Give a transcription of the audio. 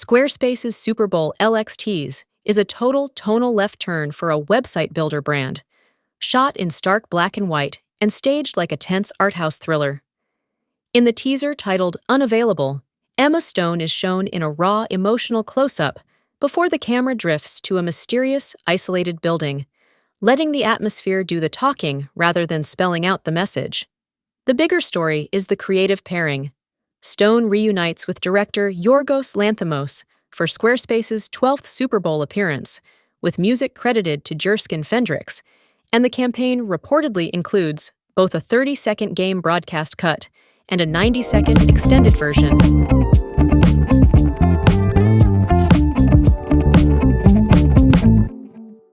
Squarespace's Super Bowl LXTs is a total tonal left turn for a website builder brand, shot in stark black and white and staged like a tense art house thriller. In the teaser titled Unavailable, Emma Stone is shown in a raw, emotional close-up before the camera drifts to a mysterious, isolated building, letting the atmosphere do the talking rather than spelling out the message. The bigger story is the creative pairing. Stone reunites with director Yorgos Lanthimos for Squarespace's 12th Super Bowl appearance, with music credited to Jerskin Fendrix, and the campaign reportedly includes both a 30-second game broadcast cut and a 90-second extended version.